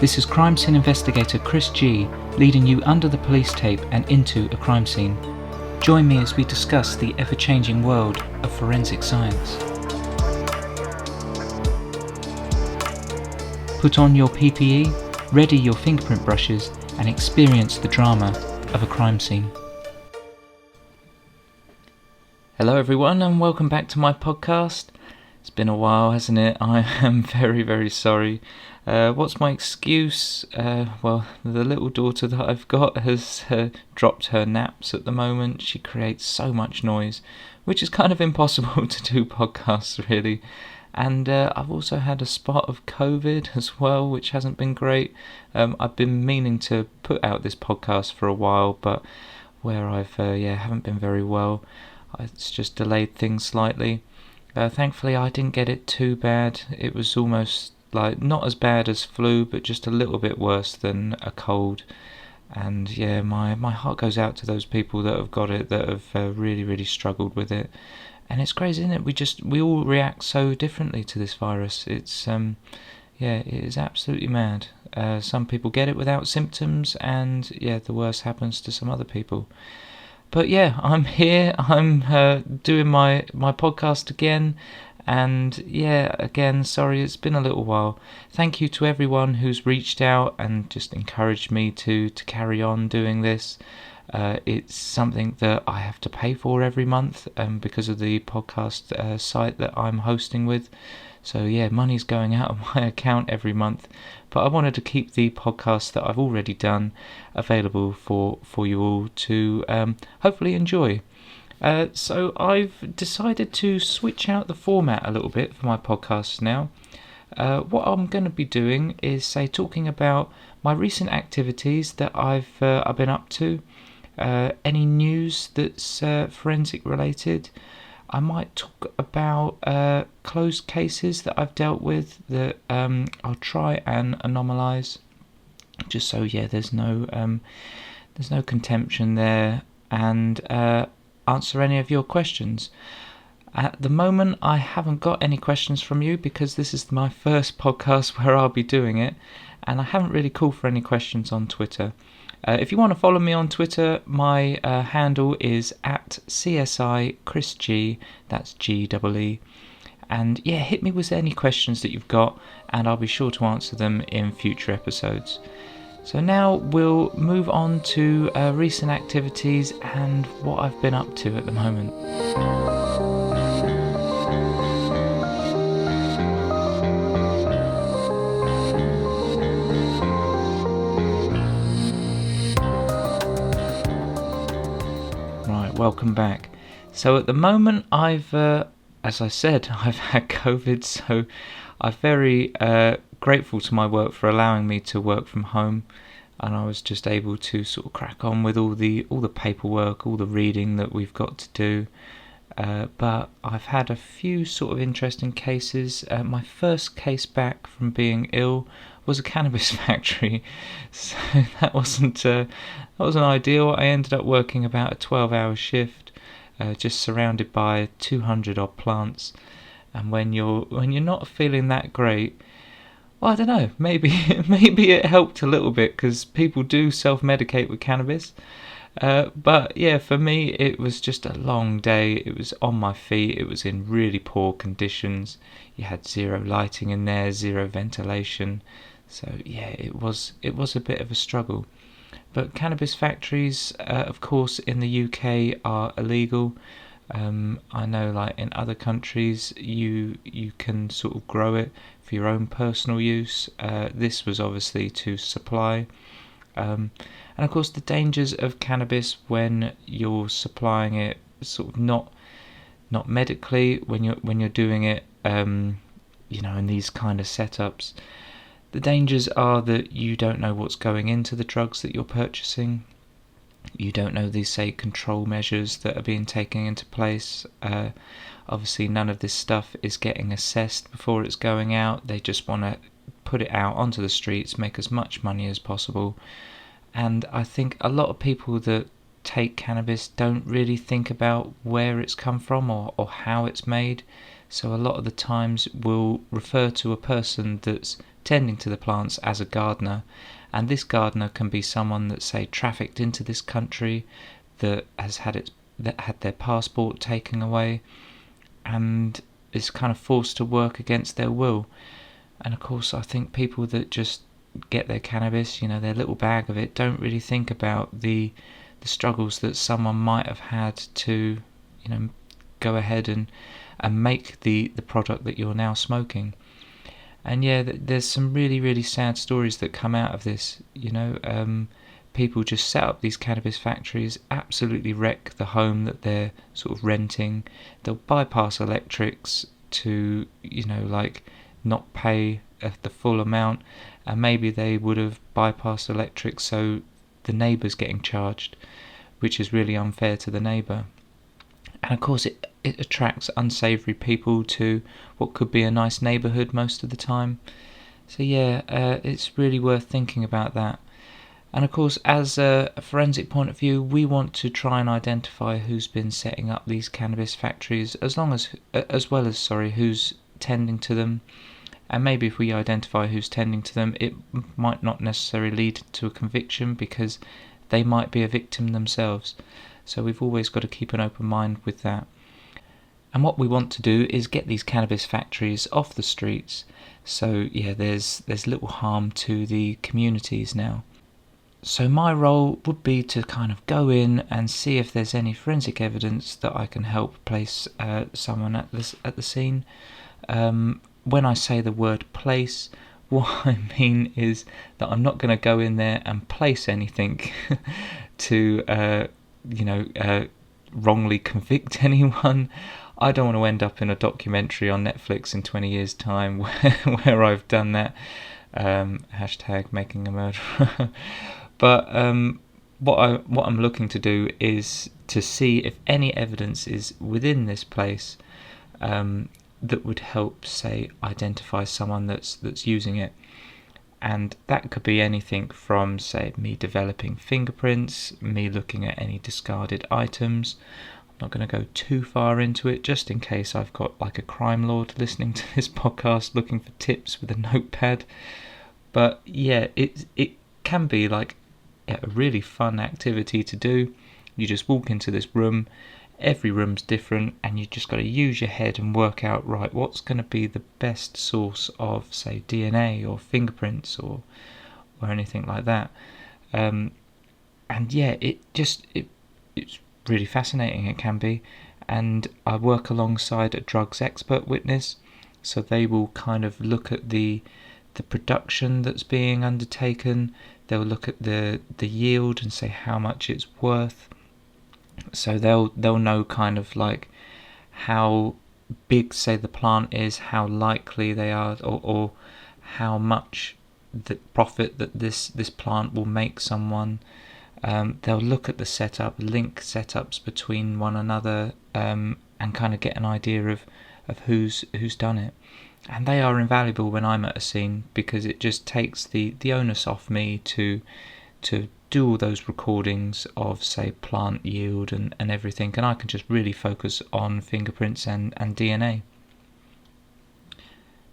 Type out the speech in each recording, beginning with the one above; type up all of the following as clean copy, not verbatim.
This is Crime Scene Investigator Chris G, leading you under the police tape and into a crime scene. Join me as we discuss the ever-changing world of forensic science. Put on your PPE, ready your fingerprint brushes, and experience the drama of a crime scene. Hello everyone, and welcome back to my podcast. It's been a while, hasn't it? I am very, very sorry. What's my excuse? Well, the little daughter that I've got has dropped her naps at the moment. She creates so much noise, which is kind of impossible to do podcasts, really. And I've also had a spot of COVID as well, which hasn't been great. I've been meaning to put out this podcast for a while, but where I've haven't been very well, it's just delayed things slightly. Thankfully, I didn't get it too bad. It was almost like not as bad as flu, but just a little bit worse than a cold. And yeah, my heart goes out to those people that have got it, that have really, really struggled with it. And it's crazy, isn't it? We all react so differently to this virus. It's it is absolutely mad. Some people get it without symptoms, and the worst happens to some other people. But yeah, I'm here. I'm doing my podcast again. And again, sorry, it's been a little while. Thank you to everyone who's reached out and just encouraged me to carry on doing this. It's something that I have to pay for every month because of the podcast site that I'm hosting with. So money's going out of my account every month. But I wanted to keep the podcast that I've already done available for you all to hopefully enjoy. So I've decided to switch out the format a little bit for my podcasts now. What I'm going to be doing is talking about my recent activities that I've been up to, any news that's forensic related. I might talk about closed cases that I've dealt with that I'll try and anomalize, just so there's no contention there, and answer any of your questions. At the moment, I haven't got any questions from you because this is my first podcast where I'll be doing it, and I haven't really called for any questions on Twitter. If you want to follow me on Twitter, my handle is @CSI that's GEE. And hit me with any questions that you've got, and I'll be sure to answer them in future episodes. So now we'll move on to recent activities and what I've been up to at the moment. Right, welcome back. So at the moment I've, as I said, I've had COVID, so I'm very grateful to my work for allowing me to work from home, and I was just able to sort of crack on with all the paperwork, all the reading that we've got to do. But I've had a few sort of interesting cases. My first case back from being ill was a cannabis factory, so that wasn't ideal. I ended up working about a 12-hour shift, just surrounded by 200 odd plants. And when you're not feeling that great, well, I don't know, maybe it helped a little bit because people do self-medicate with cannabis. But for me, it was just a long day. It was on my feet. It was in really poor conditions. You had zero lighting in there, zero ventilation. So it was a bit of a struggle. But cannabis factories, of course, in the UK are illegal. I know, like in other countries, you can sort of grow it for your own personal use. This was obviously to supply, and of course the dangers of cannabis when you're supplying it, sort of not medically, when you're doing it, in these kind of setups. The dangers are that you don't know what's going into the drugs that you're purchasing. You don't know these, control measures that are being taken into place. Obviously, none of this stuff is getting assessed before it's going out. They just want to put it out onto the streets, make as much money as possible. And I think a lot of people that take cannabis don't really think about where it's come from or how it's made. So a lot of the times we'll refer to a person that's tending to the plants as a gardener, and this gardener can be someone that's, say, trafficked into this country, that has had their passport taken away, and is kind of forced to work against their will. And of course, I think people that just get their cannabis, their little bag of it, don't really think about the struggles that someone might have had to, go ahead and make the product that you're now smoking. And yeah, there's some really, really sad stories that come out of this. People just set up these cannabis factories, absolutely wreck the home that they're sort of renting. They'll bypass electrics to, not pay the full amount, and maybe they would have bypassed electrics so the neighbour's getting charged, which is really unfair to the neighbour. And of course it attracts unsavoury people to what could be a nice neighbourhood most of the time. So yeah, it's really worth thinking about that. And of course, as a forensic point of view, we want to try and identify who's been setting up these cannabis factories, as well as who's tending to them. And maybe if we identify who's tending to them, it might not necessarily lead to a conviction, because they might be a victim themselves. So we've always got to keep an open mind with that. And what we want to do is get these cannabis factories off the streets. So yeah, there's little harm to the communities now. So my role would be to kind of go in and see if there's any forensic evidence that I can help place someone at the scene. When I say the word place, what I mean is that I'm not going to go in there and place anything to wrongly convict anyone. I don't want to end up in a documentary on Netflix in 20 years' time where I've done that. Hashtag making a murderer. But what I'm looking to do is to see if any evidence is within this place that would help, say, identify someone that's using it. And that could be anything from, say, me developing fingerprints, me looking at any discarded items. I'm not going to go too far into it, just in case I've got like a crime lord listening to this podcast looking for tips with a notepad. But yeah, it can be like a really fun activity to do. You just walk into this room, every room's different, and you just got to use your head and work out, right, what's going to be the best source of, say, DNA or fingerprints or anything like that. And yeah, it's really fascinating, it can be. And I work alongside a drugs expert witness, so they will kind of look at the production that's being undertaken. They'll look at the yield and say how much it's worth. So they'll know kind of like how big, say, the plant is, how likely they are, or how much the profit that this plant will make someone. They'll look at the setup, link setups between one another, and kind of get an idea of who's done it. And they are invaluable when I'm at a scene, because it just takes the onus off me to do all those recordings of, say, plant yield and everything, and I can just really focus on fingerprints and DNA.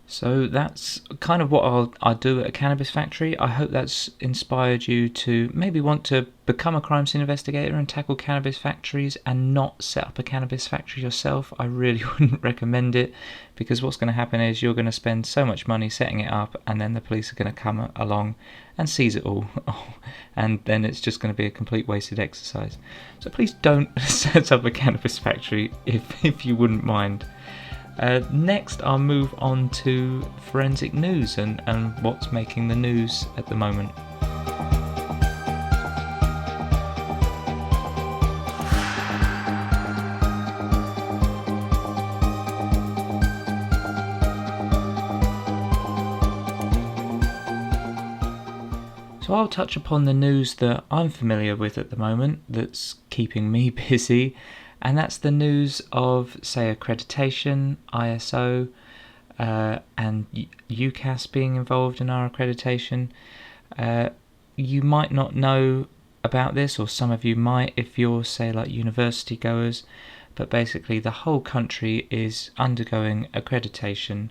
So that's kind of what I'll do at a cannabis factory. I hope that's inspired you to maybe want to become a crime scene investigator and tackle cannabis factories and not set up a cannabis factory yourself. I really wouldn't recommend it, because what's going to happen is you're going to spend so much money setting it up, and then the police are going to come along and seize it all. And then it's just going to be a complete wasted exercise. So please don't set up a cannabis factory if you wouldn't mind. Next, I'll move on to forensic news and what's making the news at the moment. So I'll touch upon the news that I'm familiar with at the moment that's keeping me busy. And that's the news of, say, accreditation, ISO, and UCAS being involved in our accreditation. You might not know about this, or some of you might if you're, say, like university goers, but basically the whole country is undergoing accreditation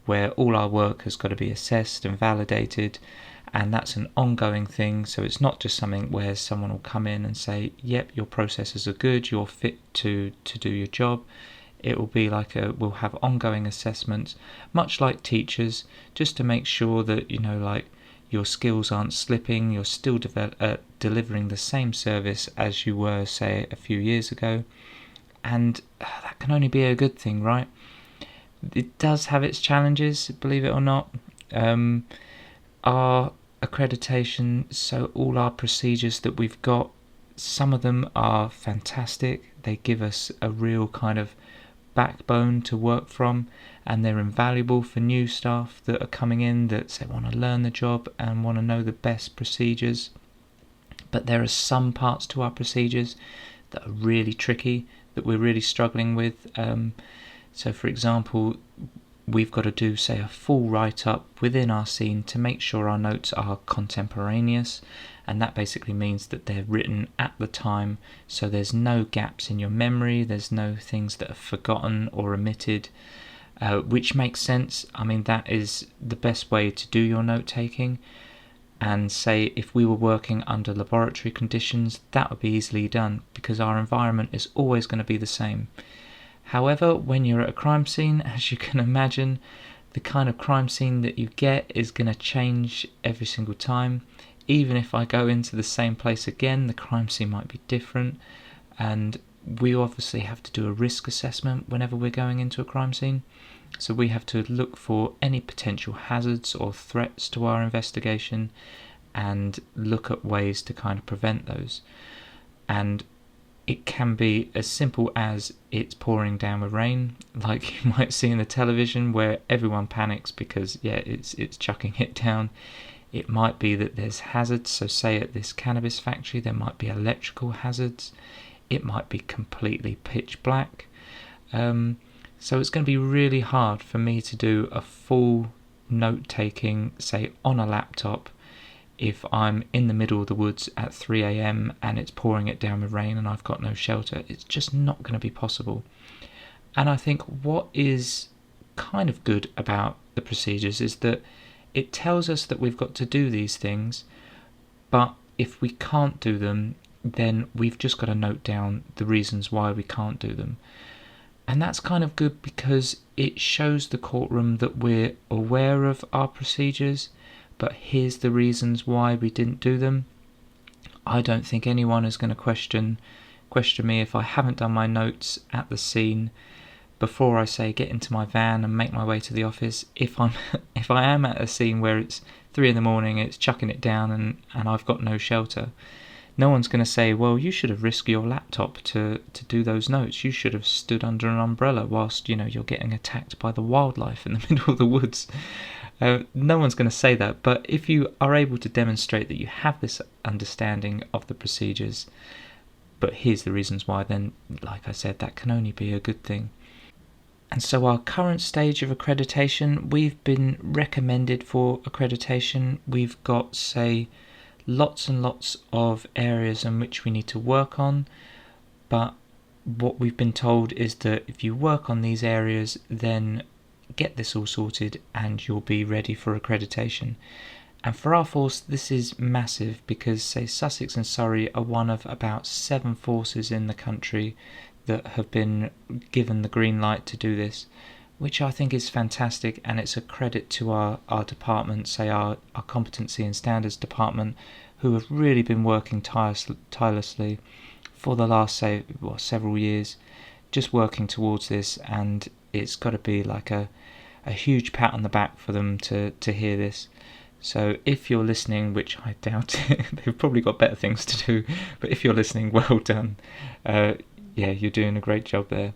where all our work has got to be assessed and validated, and that's an ongoing thing. So it's not just something where someone will come in and say, yep, your processes are good, you're fit to do your job. It will be like we'll have ongoing assessments, much like teachers, just to make sure that, like your skills aren't slipping, you're still delivering the same service as you were, say, a few years ago. And that can only be a good thing, right? It does have its challenges, believe it or not. Our accreditation, so all our procedures that we've got, some of them are fantastic. They give us a real kind of backbone to work from, and they're invaluable for new staff that are coming in that say want to learn the job and want to know the best procedures. But there are some parts to our procedures that are really tricky, that we're really struggling with. So for example, we've got to do, say, a full write-up within our scene to make sure our notes are contemporaneous, and that basically means that they're written at the time, so there's no gaps in your memory, there's no things that are forgotten or omitted, which makes sense. I mean, that is the best way to do your note-taking. And say if we were working under laboratory conditions, that would be easily done because our environment is always going to be the same. However, when you're at a crime scene, as you can imagine, the kind of crime scene that you get is going to change every single time. Even if I go into the same place again, the crime scene might be different, and we obviously have to do a risk assessment whenever we're going into a crime scene. So we have to look for any potential hazards or threats to our investigation and look at ways to kind of prevent those. And it can be as simple as it's pouring down with rain, like you might see in the television where everyone panics because it's chucking it down. It might be that there's hazards, so say at this cannabis factory there might be electrical hazards. It might be completely pitch black. So it's going to be really hard for me to do a full note-taking, say, on a laptop if I'm in the middle of the woods at 3 a.m. and it's pouring it down with rain and I've got no shelter. It's just not going to be possible. And I think what is kind of good about the procedures is that it tells us that we've got to do these things, but if we can't do them, then we've just got to note down the reasons why we can't do them. And that's kind of good because it shows the courtroom that we're aware of our procedures, but here's the reasons why we didn't do them. I don't think anyone is going to question me if I haven't done my notes at the scene before I say get into my van and make my way to the office. If I am at a scene where it's 3 a.m, it's chucking it down and I've got no shelter, no one's going to say, well, you should have risked your laptop to do those notes. You should have stood under an umbrella whilst, you're getting attacked by the wildlife in the middle of the woods. No one's going to say that, but if you are able to demonstrate that you have this understanding of the procedures, but here's the reasons why, then, like I said, that can only be a good thing. And so our current stage of accreditation, we've been recommended for accreditation. We've got, say, lots and lots of areas in which we need to work on, but what we've been told is that if you work on these areas, then get this all sorted and you'll be ready for accreditation. And for our force, this is massive because, say, Sussex and Surrey are one of about 7 forces in the country that have been given the green light to do this, which I think is fantastic, and it's a credit to our department, say our competency and standards department, who have really been working tirelessly for the last, say, several years, just working towards this, and it's got to be like a huge pat on the back for them to hear this. So if you're listening, which I doubt it, they've probably got better things to do, but if you're listening, well done. You're doing a great job there.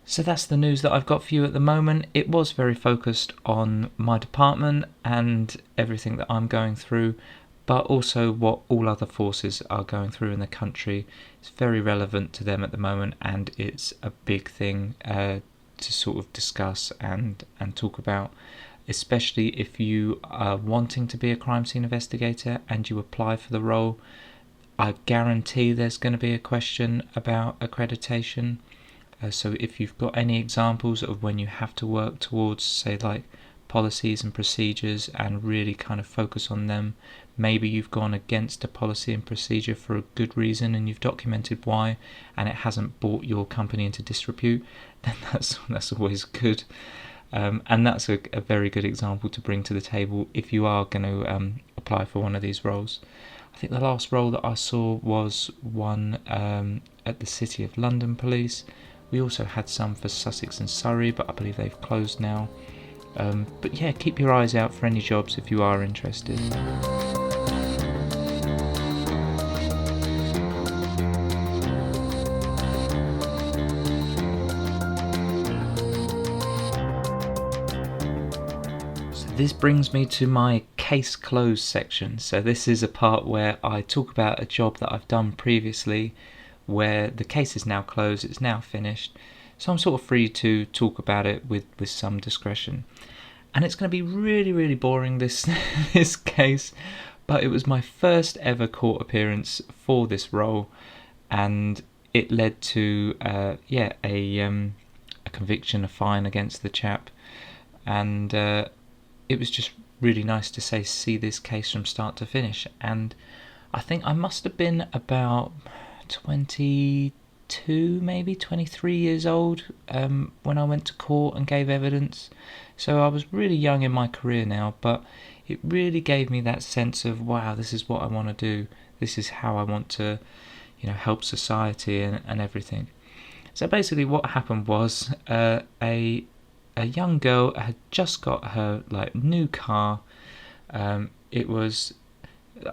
So that's the news that I've got for you at the moment. It was very focused on my department and everything that I'm going through, but also what all other forces are going through in the country. It's very relevant to them at the moment, and it's a big thing to sort of discuss and talk about, especially if you are wanting to be a crime scene investigator and you apply for the role. I guarantee there's going to be a question about accreditation. So if you've got any examples of when you have to work towards, say, like policies and procedures and really kind of focus on them, maybe you've gone against a policy and procedure for a good reason and you've documented why, and it hasn't brought your company into disrepute, then that's always good. And that's a very good example to bring to the table if you are going to apply for one of these roles. I think the last role that I saw was one at the City of London Police. We also had some for Sussex and Surrey, but I believe they've closed now. But yeah, keep your eyes out for any jobs if you are interested. This brings me to my case closed section. So this is a part where I talk about a job that I've done previously where the case is now closed, it's now finished. So I'm sort of free to talk about it with some discretion. And it's going to be really, really boring, this this case, but it was my first ever court appearance for this role, and it led to a conviction, a fine against the chap, and it was just really nice to see this case from start to finish. And I think I must have been about 22, maybe 23 years old when I went to court and gave evidence. So I was really young in my career now, but it really gave me that sense of, wow, this is what I want to do. This is how I want to, help society and everything. So basically what happened was a young girl had just got her new car. It was,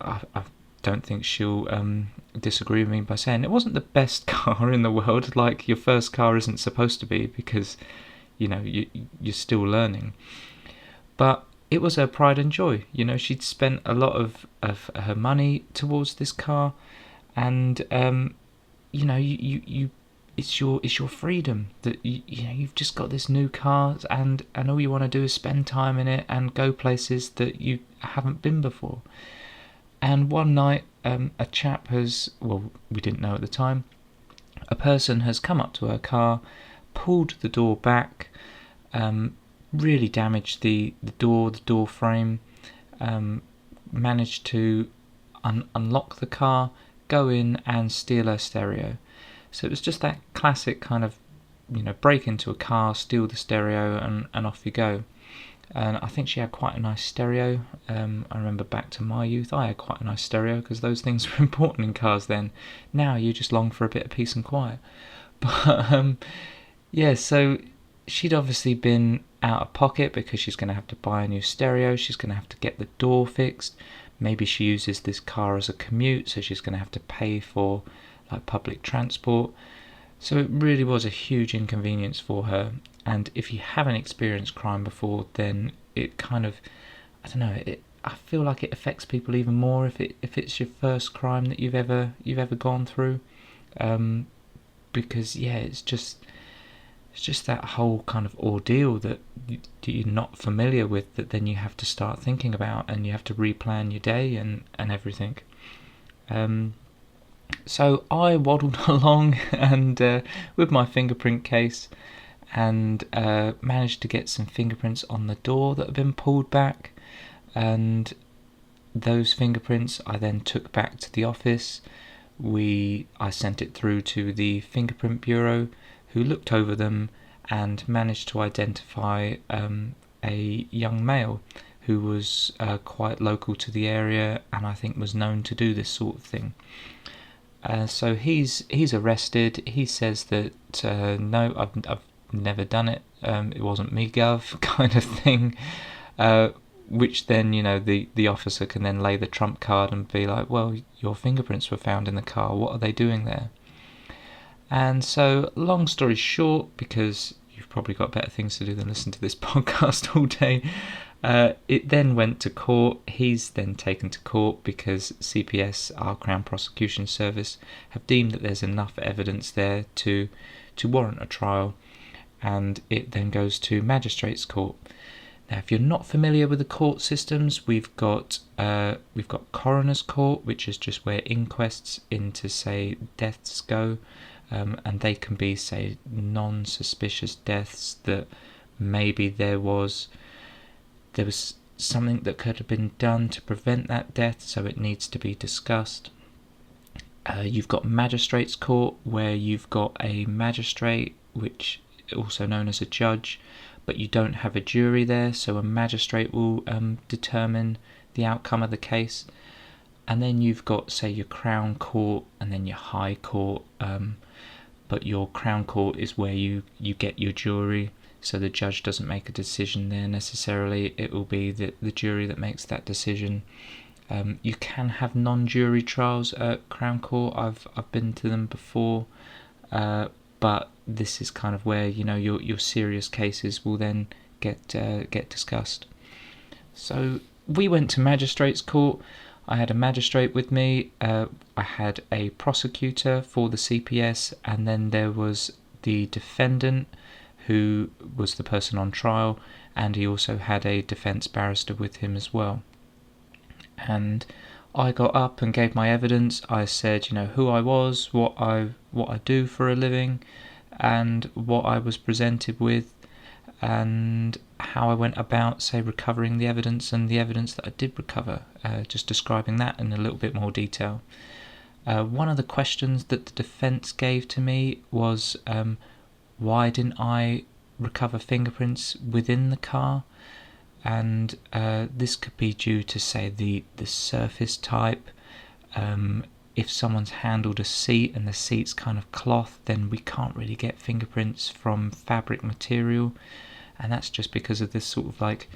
I don't think she'll disagree with me by saying it wasn't the best car in the world. Like, your first car isn't supposed to be, because you're still learning. But it was her pride and joy. She'd spent a lot of her money towards this car, and you it's your freedom that you've just got this new car, and all you want to do is spend time in it and go places that you haven't been before. And one night, a chap we didn't know at the time, a person has come up to her car, pulled the door back, really damaged the door frame, managed to unlock the car, go in and steal her stereo. So it was just that classic kind of, break into a car, steal the stereo, and off you go. And I think she had quite a nice stereo. I remember back to my youth, I had quite a nice stereo, because those things were important in cars then. Now you just long for a bit of peace and quiet. But so she'd obviously been out of pocket because she's going to have to buy a new stereo. She's going to have to get the door fixed. Maybe she uses this car as a commute, so she's going to have to pay for public transport. So it really was a huge inconvenience for her. And if you haven't experienced crime before, then it kind of, I don't know, I feel like it affects people even more if it's your first crime that you've ever gone through, because it's just that whole kind of ordeal that you're not familiar with, that then you have to start thinking about, and you have to replan your day and everything. So I waddled along and with my fingerprint case, and managed to get some fingerprints on the door that had been pulled back, and those fingerprints I then took back to the office. I sent it through to the fingerprint bureau, who looked over them and managed to identify a young male who was quite local to the area, and I think was known to do this sort of thing. So he's arrested. He says that no, I've never done it. It wasn't me, gov, kind of thing. Which then, the officer can then lay the trump card and be like, well, your fingerprints were found in the car. What are they doing there? And so, long story short, because you've probably got better things to do than listen to this podcast all day, it then went to court. He's then taken to court because CPS, our Crown Prosecution Service, have deemed that there's enough evidence there to warrant a trial, and it then goes to Magistrates Court. Now, if you're not familiar with the court systems, we've got Coroner's Court, which is just where inquests into, say, deaths go. and they can be, say, non-suspicious deaths that maybe there was something that could have been done to prevent that death, so it needs to be discussed. You've got magistrates' court, where you've got a magistrate, which also known as a judge, but you don't have a jury there, so a magistrate will determine the outcome of the case. And then you've got, say, your Crown Court and then your High Court, but your Crown Court is where you get your jury, so the judge doesn't make a decision there necessarily. It will be the jury that makes that decision. You can have non-jury trials at Crown Court. I've been to them before, but this is kind of where, you know, your serious cases will then get discussed. So we went to magistrates' court. I had a magistrate with me. I had a prosecutor for the CPS, and then there was the defendant, who was the person on trial, and he also had a defence barrister with him as well. And I got up and gave my evidence. I said, you know, who I was, what I do for a living, and what I was presented with, and how I went about, say, recovering the evidence and the evidence that I did recover, just describing that in a little bit more detail. One of the questions that the defence gave to me was, why didn't I recover fingerprints within the car? And this could be due to, say, the surface type. If someone's handled a seat and the seat's kind of cloth, then we can't really get fingerprints from fabric material, and that's just because of this sort of like,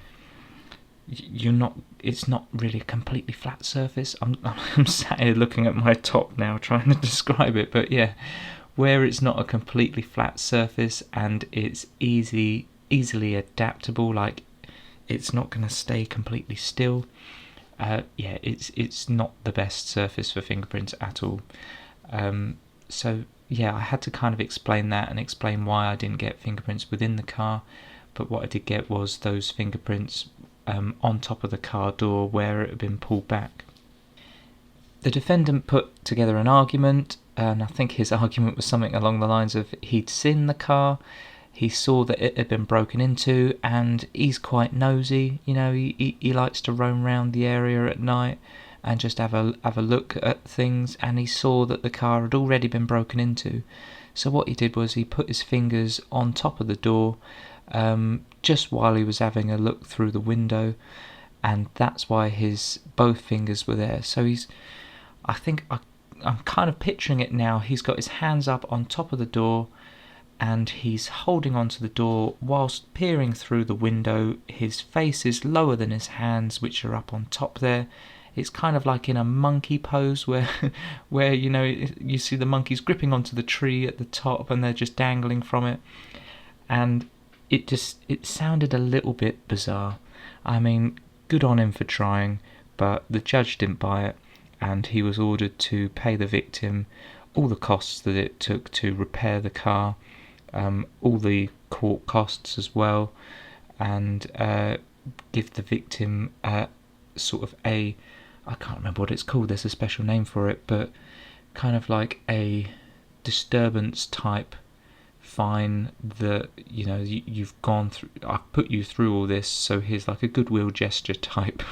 it's not really a completely flat surface. I'm sat here looking at my top now trying to describe it, but yeah, where it's not a completely flat surface and it's easily adaptable, like it's not going to stay completely still. It's not the best surface for fingerprints at all. So yeah, I had to kind of explain that and explain why I didn't get fingerprints within the car, but what I did get was those fingerprints on top of the car door where it had been pulled back. The defendant put together an argument, and I think his argument was something along the lines of he'd seen the car, he saw that it had been broken into, and he's quite nosy, you know, he likes to roam around the area at night and just have a look at things, and he saw that the car had already been broken into. So what he did was he put his fingers on top of the door just while he was having a look through the window, and that's why his both fingers were there. So I'm kind of picturing it now. He's got his hands up on top of the door, and he's holding onto the door whilst peering through the window. His face is lower than his hands, which are up on top there. It's kind of like in a monkey pose where you know, you see the monkeys gripping onto the tree at the top and they're just dangling from it. And it sounded a little bit bizarre. I mean, good on him for trying, but the judge didn't buy it, and he was ordered to pay the victim all the costs that it took to repair the car, all the court costs as well, and give the victim sort of I can't remember what it's called, there's a special name for it, but kind of like a disturbance type fine that, you know, you've gone through, I've put you through all this, so here's like a goodwill gesture type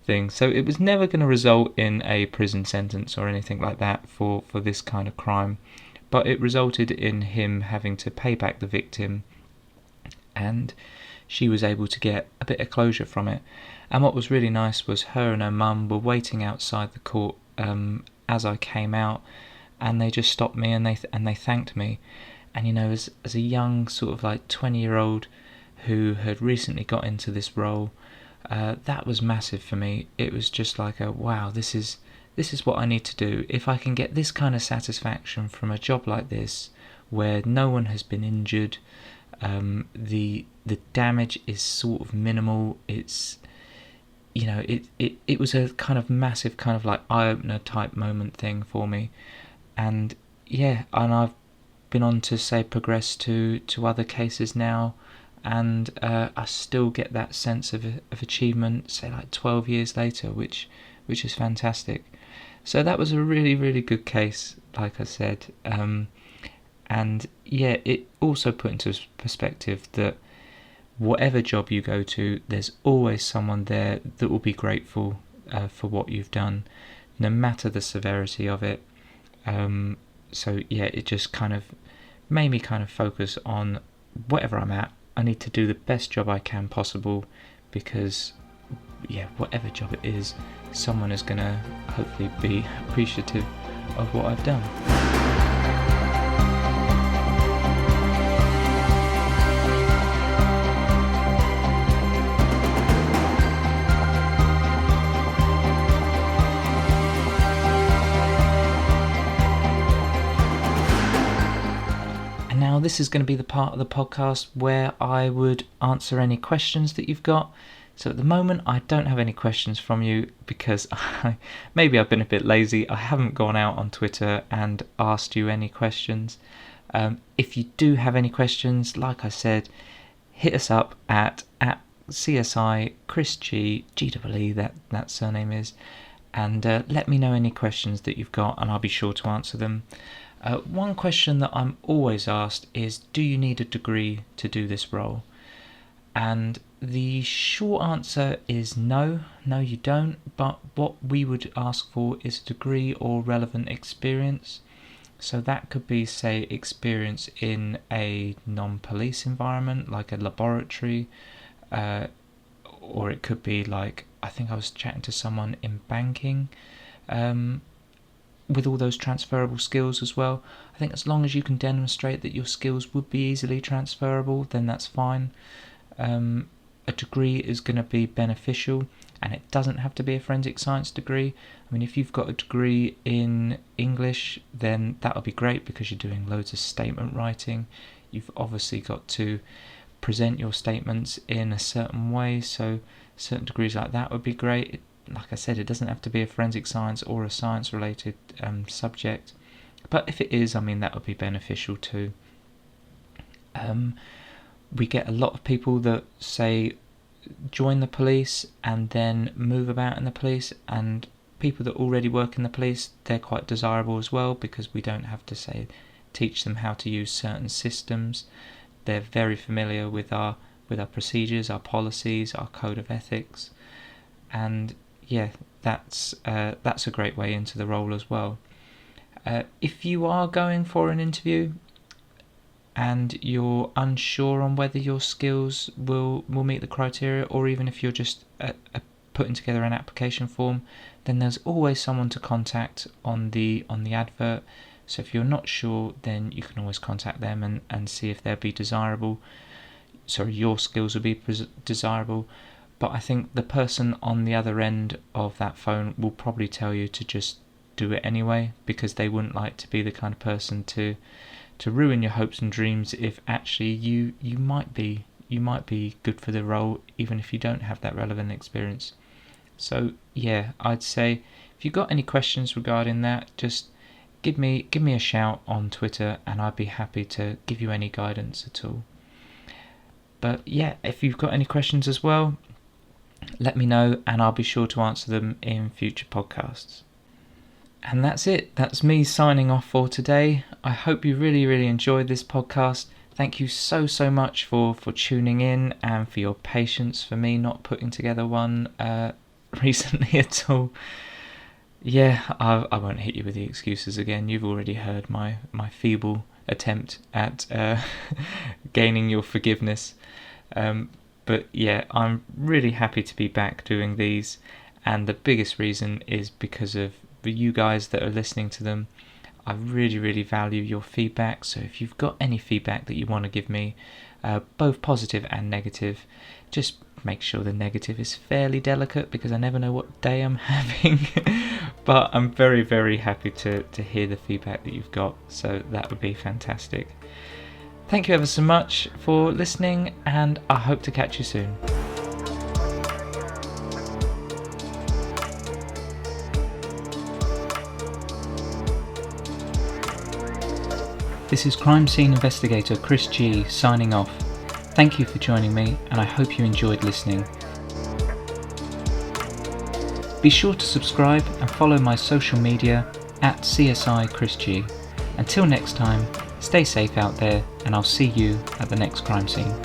thing. So it was never going to result in a prison sentence or anything like that for this kind of crime, but it resulted in him having to pay back the victim, and she was able to get a bit of closure from it. And what was really nice was her and her mum were waiting outside the court as I came out, and they just stopped me and they thanked me. And you know, as a young sort of like 20-year-old who had recently got into this role, that was massive for me. It was just like wow, this is what I need to do. If I can get this kind of satisfaction from a job like this, where no one has been injured, the damage is sort of minimal. It's, you know, it was a kind of massive kind of like eye-opener type moment thing for me. And yeah, and I've been on to, say, progress to other cases now, and I still get that sense of achievement, say like 12 years later, which is fantastic. So that was a really, really good case, like I said. And yeah, it also put into perspective that whatever job you go to, there's always someone there that will be grateful for what you've done, no matter the severity of it. So yeah, it just kind of made me kind of focus on whatever I'm at, I need to do the best job I can possible, because yeah, whatever job it is, someone is going to hopefully be appreciative of what I've done. Now this is going to be the part of the podcast where I would answer any questions that you've got. So at the moment I don't have any questions from you because maybe I've been a bit lazy. I haven't gone out on Twitter and asked you any questions. If you do have any questions, like I said, hit us up at CSI Chris G, GEE, that surname is, and let me know any questions that you've got and I'll be sure to answer them. One question that I'm always asked is, do you need a degree to do this role? And the short answer is no, you don't. But what we would ask for is a degree or relevant experience. So that could be, say, experience in a non-police environment, like a laboratory, or it could be like, I think I was chatting to someone in banking, with all those transferable skills as well. I think as long as you can demonstrate that your skills would be easily transferable, then that's fine. A degree is going to be beneficial, and it doesn't have to be a forensic science degree. I mean, if you've got a degree in English, then that would be great because you're doing loads of statement writing. You've obviously got to present your statements in a certain way, so certain degrees like that would be great. Like I said, it doesn't have to be a forensic science or a science-related subject, but if it is, I mean, that would be beneficial too. We get a lot of people that say join the police and then move about in the police, and people that already work in the police, they're quite desirable as well because we don't have to say teach them how to use certain systems. They're very familiar with our procedures, our policies, our code of ethics, and yeah, that's a great way into the role as well. If you are going for an interview and you're unsure on whether your skills will meet the criteria, or even if you're just putting together an application form, then there's always someone to contact on the advert. So if you're not sure, then you can always contact them and see if they'll be desirable. Sorry, your skills will be desirable. But I think the person on the other end of that phone will probably tell you to just do it anyway, because they wouldn't like to be the kind of person to ruin your hopes and dreams if actually you might be good for the role, even if you don't have that relevant experience. So yeah, I'd say if you've got any questions regarding that, just give me a shout on Twitter and I'd be happy to give you any guidance at all. But yeah, if you've got any questions as well, let me know and I'll be sure to answer them in future podcasts. And that's it. That's me signing off for today. I hope you really enjoyed this podcast. Thank you so much for tuning in and for your patience for me not putting together one recently at all. Yeah, I won't hit you with the excuses again. You've already heard my feeble attempt at gaining your forgiveness. But yeah, I'm really happy to be back doing these, and the biggest reason is because of you guys that are listening to them. I really value your feedback, so if you've got any feedback that you want to give me, both positive and negative, just make sure the negative is fairly delicate because I never know what day I'm having. But I'm very happy to hear the feedback that you've got, so that would be fantastic. Thank you ever so much for listening, and I hope to catch you soon. This is Crime Scene Investigator Chris G signing off. Thank you for joining me, and I hope you enjoyed listening. Be sure to subscribe and follow my social media at CSI Chris G. Until next time, Stay safe out there, and I'll see you at the next crime scene.